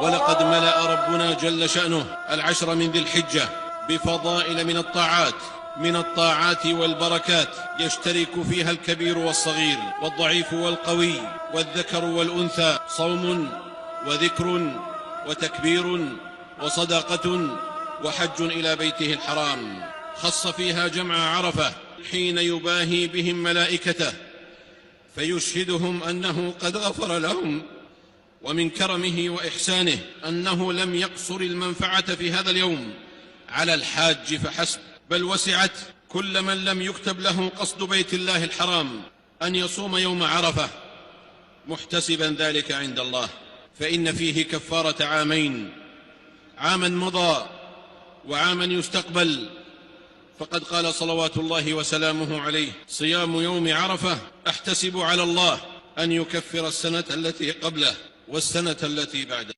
ولقد ملأ ربنا جل شأنه العشر من ذي الحجة بفضائل من الطاعات والبركات يشترك فيها الكبير والصغير والضعيف والقوي والذكر والأنثى، صوم وذكر وتكبير وصدقة وحج إلى بيته الحرام. خص فيها جمع عرفة حين يباهي بهم ملائكته فيشهدهم أنه قد غفر لهم، ومن كرمه وإحسانه أنه لم يقصر المنفعة في هذا اليوم على الحاج فحسب، بل وسعت كل من لم يكتب له قصد بيت الله الحرام أن يصوم يوم عرفة محتسبا ذلك عند الله، فإن فيه كفارة عامين، عاما مضى وعاما يستقبل. فقد قال صلوات الله وسلامه عليه: صيام يوم عرفة أحتسب على الله أن يكفر السنة التي قبله والسنة التي بعده.